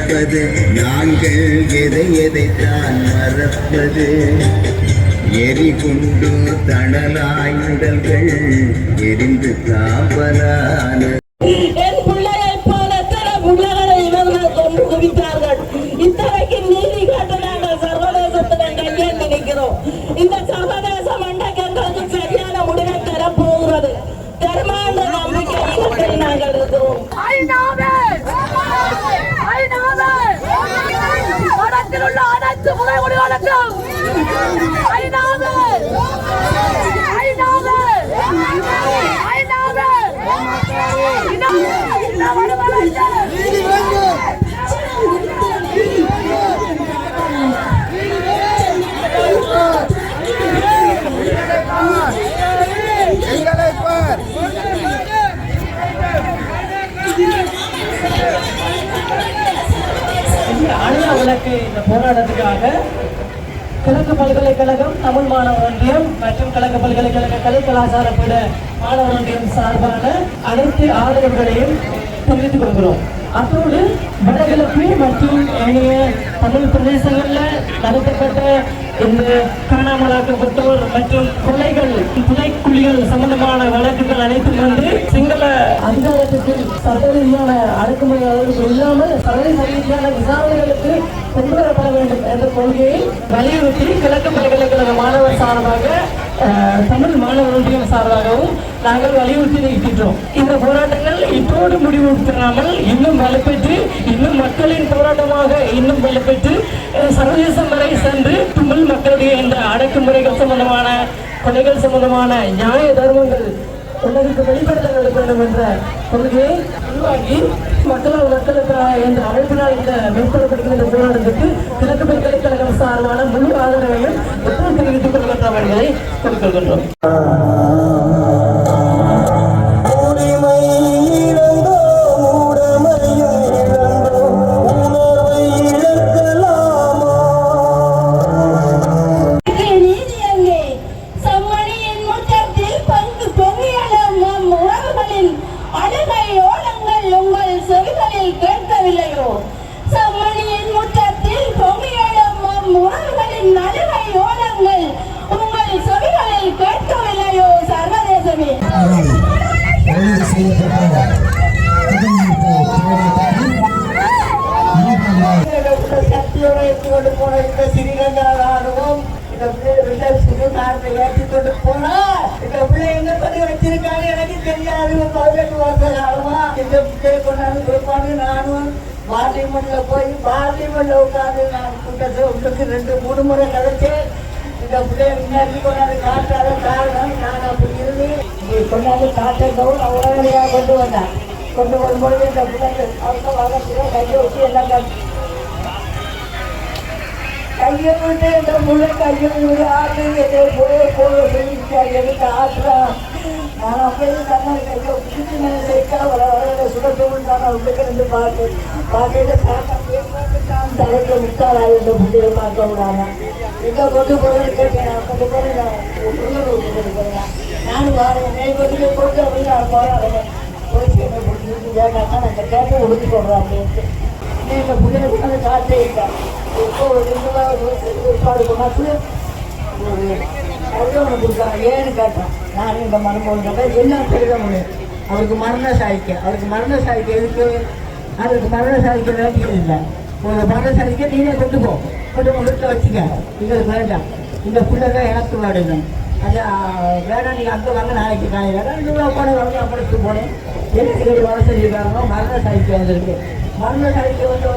மறப்பது நாங்கள் எதைத்தான் மறப்பது எரிகுண்டு தணலாயுடல்கள் எரிந்து தாபலான என் பிள்ளையை போல தர பிள்ளைகளை இவர்கள் கொண்டு குவித்தார்கள். இத்தகைக்கு நீதி கேட்டு நாங்கள் சர்வதேசத்துடன் கையேந்தி நிற்கிறோம். இந்த சர்வதேச மண்டைக்கு எங்களுக்கு சரியான முடிவை தரப்போகிறது. தர்மாண்ட நம்பிக்கையில் நாங்கள் இருக்கிறோம். உள்ள அனைத்து முறைகளுக்கும் இந்த போராட்டத்துக்காக கிழக்கு பல்கலைக்கழகம் தமிழ் மாணவர் ஒன்றியம் மற்றும் கிழக்கு பல்கலைக்கழக கலை கலாச்சார பீட மாணவர் ஒன்றியம் சார்பான அனைத்து ஆதரவுகளையும் தெரிவித்துக் கொள்கிறோம். அத்தோடு வடகிழக்கு மற்றும் ஏனைய தமிழ் பிரதேசங்களில் நடத்தப்பட்ட இந்த காணாமலாக்கப்பட்டோர் மற்றும் துணைக்குழிகள் சம்பந்தமான வழக்குகள் அனைத்தும் வந்து சிங்கள அதிகாரத்துக்கு சட்டரீதியான அடக்குமுறை இல்லாமல் சர்வதேச ரீதியான விசாரணைகளுக்கு கொண்டு வரப்பட வேண்டும் என்ற கொள்கையை வலியுறுத்தி கிழக்கு பல்கலைக்கழக மாணவர் சார்பாக தமிழ் மாணவர் ஒன்றியம் சார்பாகவும் நாங்கள் வலியுறுத்தி இருக்கின்றோம். இந்த போராட்டங்கள் இப்போது முடிவு பெறாமல் இன்னும் வலுப்பெற்று இன்னும் மக்களின் போராட்டமாக இன்னும் வலுப்பெற்று சர்வதேசம் வரை சென்று தமிழ் மக்களுடைய இந்த அடக்குமுறைகள் சம்பந்தமான கொலைகள் சம்பந்தமான நியாய தர்மங்கள் உலகுக்கு வெளிப்படுத்த வேண்டும் என்ற கொள்கையை உருவாக்கி மக்களுக்காக என்ற அமைப்பினால் இந்த மேற்கொள்ளப்படுகின்ற போராட்டத்துக்கு கிழக்கு பல்கலைக்கழகம் சார்பான முழு ஆதரவையும் தெரிவித்துக் கொள்கின்றவர்களை கொடுக்கின்றோம். கொண்டு போன இந்த ஸ்ரீலங்கா ராணுவம் இந்த ஏற்றி கொண்டு போனா இந்த பிள்ளை எங்க பண்ணி வச்சிருக்காங்க எனக்கு தெரியாது. 18 வருஷம் காலமா இந்த பிள்ளையை கொண்டாந்து கொடுப்பாங்க. நானும் பார்லிமெண்ட்ல போய் பார்லிமெண்ட்ல உட்காந்து நான் கூட்டத்தை உங்களுக்கு 2-3 முறை கதைச்சேன். இந்த பிள்ளைய முன்னாடி கொண்டாந்து காட்டாத காரணம் நான் அப்படி இருந்து கொண்டாந்து காட்டவும் உடனடியாக கொண்டு வந்தேன். கொண்டு வரும்போது இந்த பிள்ளைங்க அவங்க கையை வச்சு எல்லாம் கையை விட்டு இந்த முழு கையை விட ஆட்டு எடுத்து ஆட்டுறான். நான் அப்படியே தன்னை கையை பிடிச்சி நினைச்சா சுடத்தோடு உள்ளுக்கு இருந்து பார்க்கையில பார்த்தான் தலைக்கு முக்கால் இந்த புள்ளையை பார்க்க விடாம எங்கே கொண்டு போய் கேட்டேன். கொண்டு போய் நான் கொண்டு போறேன். நானும் வாரேன் நெய் கொண்டு போட்டு அப்படின்னு நான் போராடுறேன். போயிட்டு என்னை பிடிச்சி வேண்டாம் நான் இந்த கேட்டை ஒடுக்கி போடுறேன் அப்படின்ட்டு இந்த புள்ளைய கொண்டாந்து காட்டே இருக்கேன். ஏற்பாடு கொண்டாந்து கல்யாணம் கொடுத்தாங்க. ஏன்னு கேட்டேன். நான் இந்த மருமகன் கேட்டேன் என்ன தெரிவிக்க முடியும். அவருக்கு மரண சாய்க்க எதுக்கு அதுக்கு மரண சாய்க்க வேண்டியது இல்லை. உங்கள் மரண சாய்க்க நீனே கொண்டு வீட்டில் வச்சுக்க. எங்களுக்கு வேண்டாம். இந்த பிள்ளைங்க எனக்கு வேணுங்க. அது வேணாம். நீங்கள் அங்கே வாங்க நாளைக்கு காலையில் 2 ரூபா போன வாங்க அப்படிட்டு போனேன். எனக்கு 2 வருஷம் செஞ்சுருக்காங்க. மரண சாய்க்க வந்திருக்கு. மரண சாய்க்க வந்து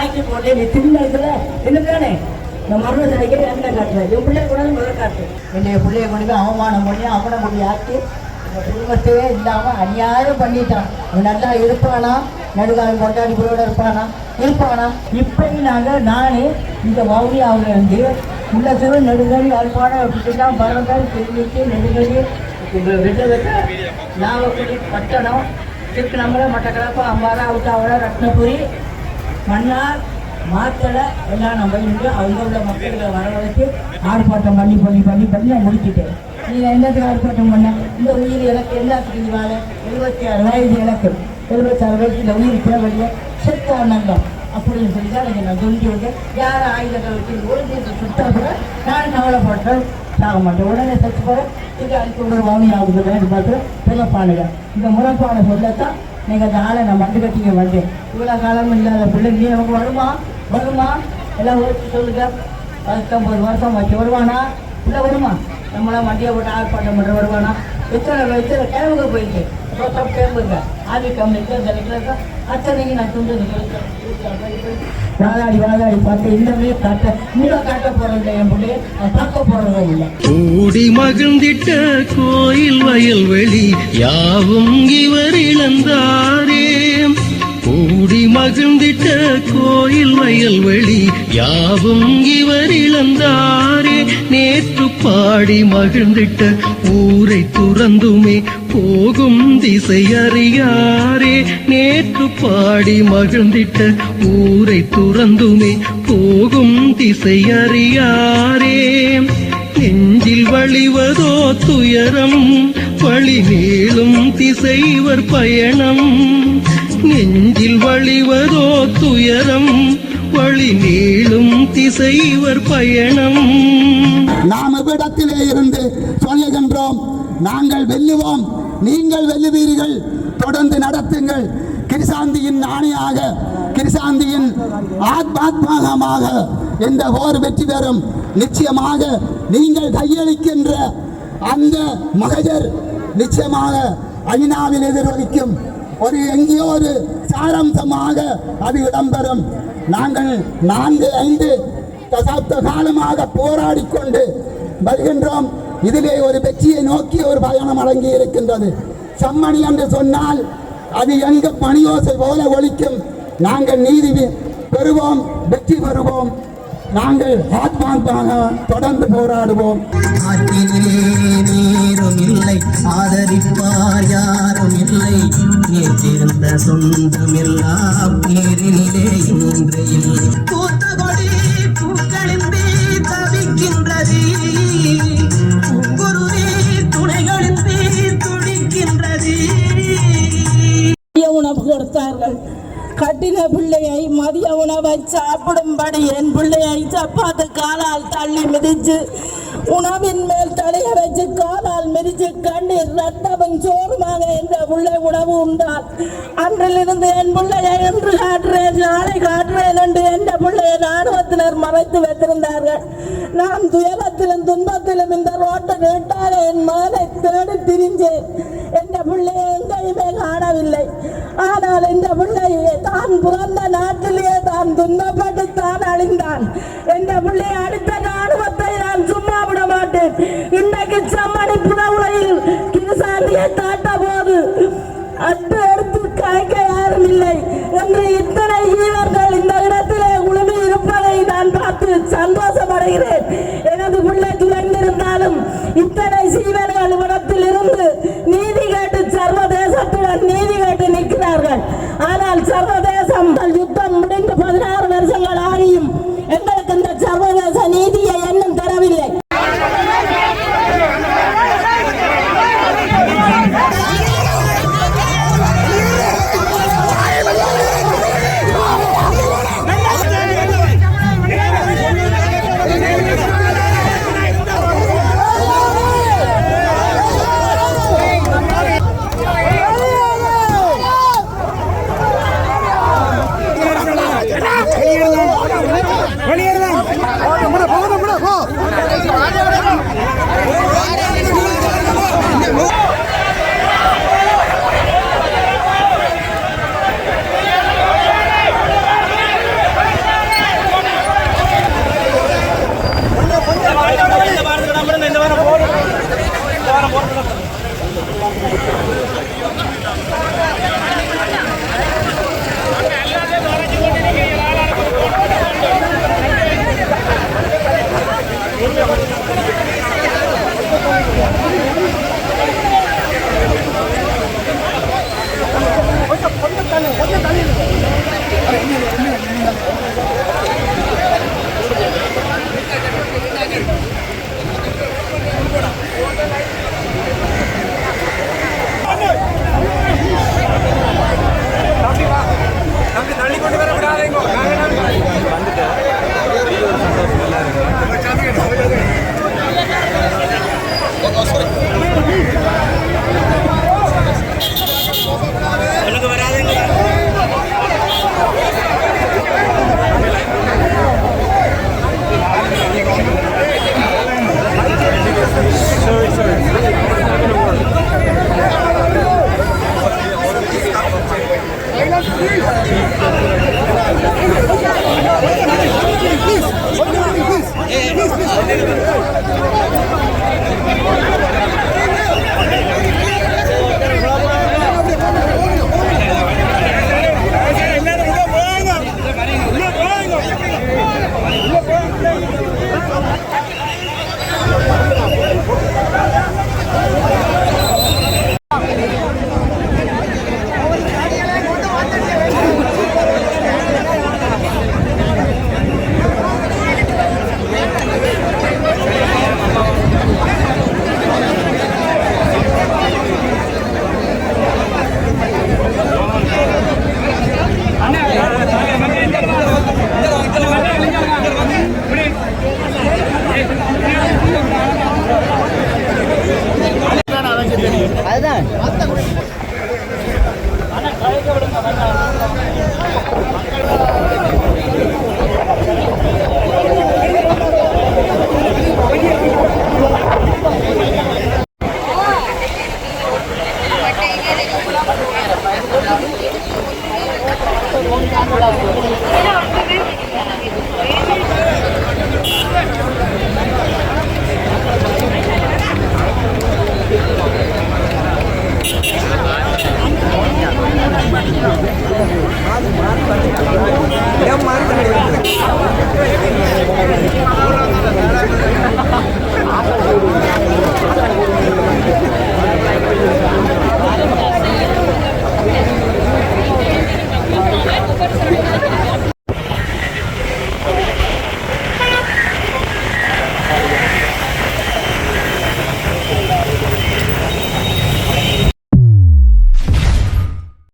ஆக்கி போட்டேன். நீ திருநெல்வேலியில் என்ன தானே நான் மரண சாய்க்க என்ன காட்டுறேன். என் பிள்ளைய கூட முதல்ல காட்டுறேன். என்னுடைய பிள்ளைய கொண்டு அவமானம் பண்ணி அவனை கொண்டு ஆக்கி இந்த குடும்பத்தையே இல்லாமல் அநியாயம் பண்ணிட்டான். அவன் நல்லா இருப்பானா, நடுகாலம் கொண்டாடி கூட இருப்பானா. இப்பயும் நான் இந்த வவுனியாவிலேருந்து உள்ள சிறு நெடுங்கடி அல்பான அப்படிலாம் பரவங்கள் தெரிவித்து நெடுங்கடி விட்டதுக்கு நாகக்குடி பட்டணம் திருநம்பரை மட்டக்களப்பு அம்பாரா அவுட்டாவளை ரத்னபுரி மன்னார் மாத்தளை எல்லாம் நம்ம இருந்து அவங்க உள்ள மக்களை வரவழைத்து ஆர்ப்பாட்டம் பண்ணி நான் முடிச்சுட்டேன். நீங்கள் என்னத்துக்கு ஆர்ப்பாட்டம் பண்ண? இந்த உயிர் எனக்கு எல்லாத்துக்கு இதுவாக 76 வயது எனக்கு 76 வயசு இந்த உயிர் தேவையில்லை. செத்தானங்க அப்படின்னு சொல்லி தான் எனக்கு நான் சொல்லி விட்டு யார் ஆயுதங்கள் வச்சு ஒழுங்கு சுத்த கூட நான் கவலைப்பட்டேன் சாக மாட்டேன். உடனே தச்சு போகிறேன் இது அதுக்கு ஒரு வாங்கி ஆகுதுன்னு பார்த்து பிறப்பானுங்க. இந்த முறைப்பானை சொல்லத்தான் நீங்கள் அந்த ஆளை நான் மண்டு கட்டிங்க வந்தேன். இவ்வளோ காலம் இல்லாத பிள்ளை நீ அவங்க வருமா எல்லாம் ஓடிச்சு சொல்லுங்க. 19 வருஷம் வச்சு வருவானா இல்லை வருமா? நம்மளாம் வண்டியை போட்டு ஆர்ப்பாட்டம் பண்ணுற வருவானா? எத்தனை கேமுக போயிருக்கு கேம்புங்க ஆதி கம்பெனிக்கு அச்சனைக்கு நான் துண்டு வாதாடி பார்த்து இன்னமே காட்ட போறது என் பிள்ளைய பார்க்க போறதும் இல்லை. கூடி மகிழ்ந்திட்ட கோயில் வயல்வெளி யாவும் இவர் இழந்தாரே. கூடி மகிழ்ந்திட்ட கோயில் வயல்வெளி யாவும் இவர் இழந்தாரே. நேற்று பாடி மகிழ்ந்திட்ட ஊரை துறந்துமே போகும் திசை அறியாரே. நேற்று பாடி மகிழ்ந்திட்ட ஊரை துறந்துமே போகும் திசை அறியாரே. நெஞ்சில் வழிவதோ துயரம் வழி மேலும் திசைவர் பயணம். நெஞ்சில் வழிவதோ துயரம் வழி நீளும் திசைவர் பயணம். நாம் இவ்விடத்திலே இருந்து சொல்லுகின்றோம், நாங்கள் வெல்லுவோம், நீங்கள் வெல்லுவீர்கள், தொடர்ந்து நடத்துங்கள். கிருசாந்தியின் ஆணையாக, கிருசாந்தியின் ஆத்மாத்மாக இந்த போர் வெற்றி பெறும். நிச்சயமாக நீங்கள் கையளிக்கின்ற அந்த மகஜர் நிச்சயமாக ஐநாவில் எதிரொலிக்கும். எங்கேயோ ஒரு சாராம்சமாக அது இடம்பெறும். நாங்கள் 4-5 தசாப்த காலமாக போராடி கொண்டு வருகின்றோம். இதிலே ஒரு வெற்றியை நோக்கி ஒரு பயணம் அடங்கி இருக்கின்றது. செம்மணி என்று சொன்னால் அது எங்க பணியோசை போல ஒலிக்கும். நாங்கள் நீதி பெறுவோம், வெற்றி பெறுவோம். நாங்கள் ஆத்மாத்மாக தொடர்ந்து போராடுவோம். நீரும் இல்லை, ஆதரிப்பார் யாரும் இல்லை, நேற்றிருந்த சொந்தம் எல்லாம் நேரிலே இன்று இல்லை. கூத்தபடி பூக்களின்றி தவிக்கின்றது, குருவே துணைகளின்றி துடிக்கின்றது. உணவு கொடுத்தார்கள். கட்டின பிள்ளையை மதிய உணவை சாப்பிடும்படி என் பிள்ளையை சப்பாத்து காலால் தள்ளி மிதிச்சு உணவின் மேல் தலையை வச்சு காலால் மிதிச்சு கண்ணீர் ரத்தமும் சோறுமாக என்ற பிள்ளை உணவு உண்டால் அன்றிலிருந்து என் பிள்ளையை என்று காட்டுறேன் நாளை காட்டுறேன் என்று என்ற பிள்ளையை ராணுவத்தினர் மறைத்து வைத்திருந்தார்கள். நான் துயரத்திலும் துன்பத்திலும் இந்த ரோட்டை நீட்டாக என் மகனை தேடி திரிஞ்சேன். என்ற பிள்ளையை எங்கேயுமே காணவில்லை. ஆனால் இந்த பிள்ளை தான் பிறந்த நாட்டிலேயே தான் துன்பப்பட்டு தான் அழிந்தான். என்ற பிள்ளை அடுத்த ராணுவத்தை நான் சும்மா விட மாட்டேன். இன்றைக்கு செம்மணி புனவுலையில் கிருசாந்தியை தாட்ட போது அட்டு எடுத்து காய்க்க யாரும் இல்லை என்று இத்தனை வீரர்கள் இந்த இடத்திலே உழுவி இருப்பதை நான் பார்த்து சந்தோஷமடைகிறேன். எனது பிள்ளை துளைந்திருந்தாலும் இத்தனை சீவர்கள் இடத்தில் இருந்து நீதி கேட்டு சர்வதேசத்துடன் நீதி கேட்டு நிற்கிறார்கள். ஆனால் சர்வதேசம் யுத்தம் முடிந்து 16 வருஷங்கள் ஆகியும் எங்களுக்கு இந்த சர்வதேச நீதியை இன்னும் தரவில்லை. தள்ளி கொண்டு வர விடாதீங்க. அதான்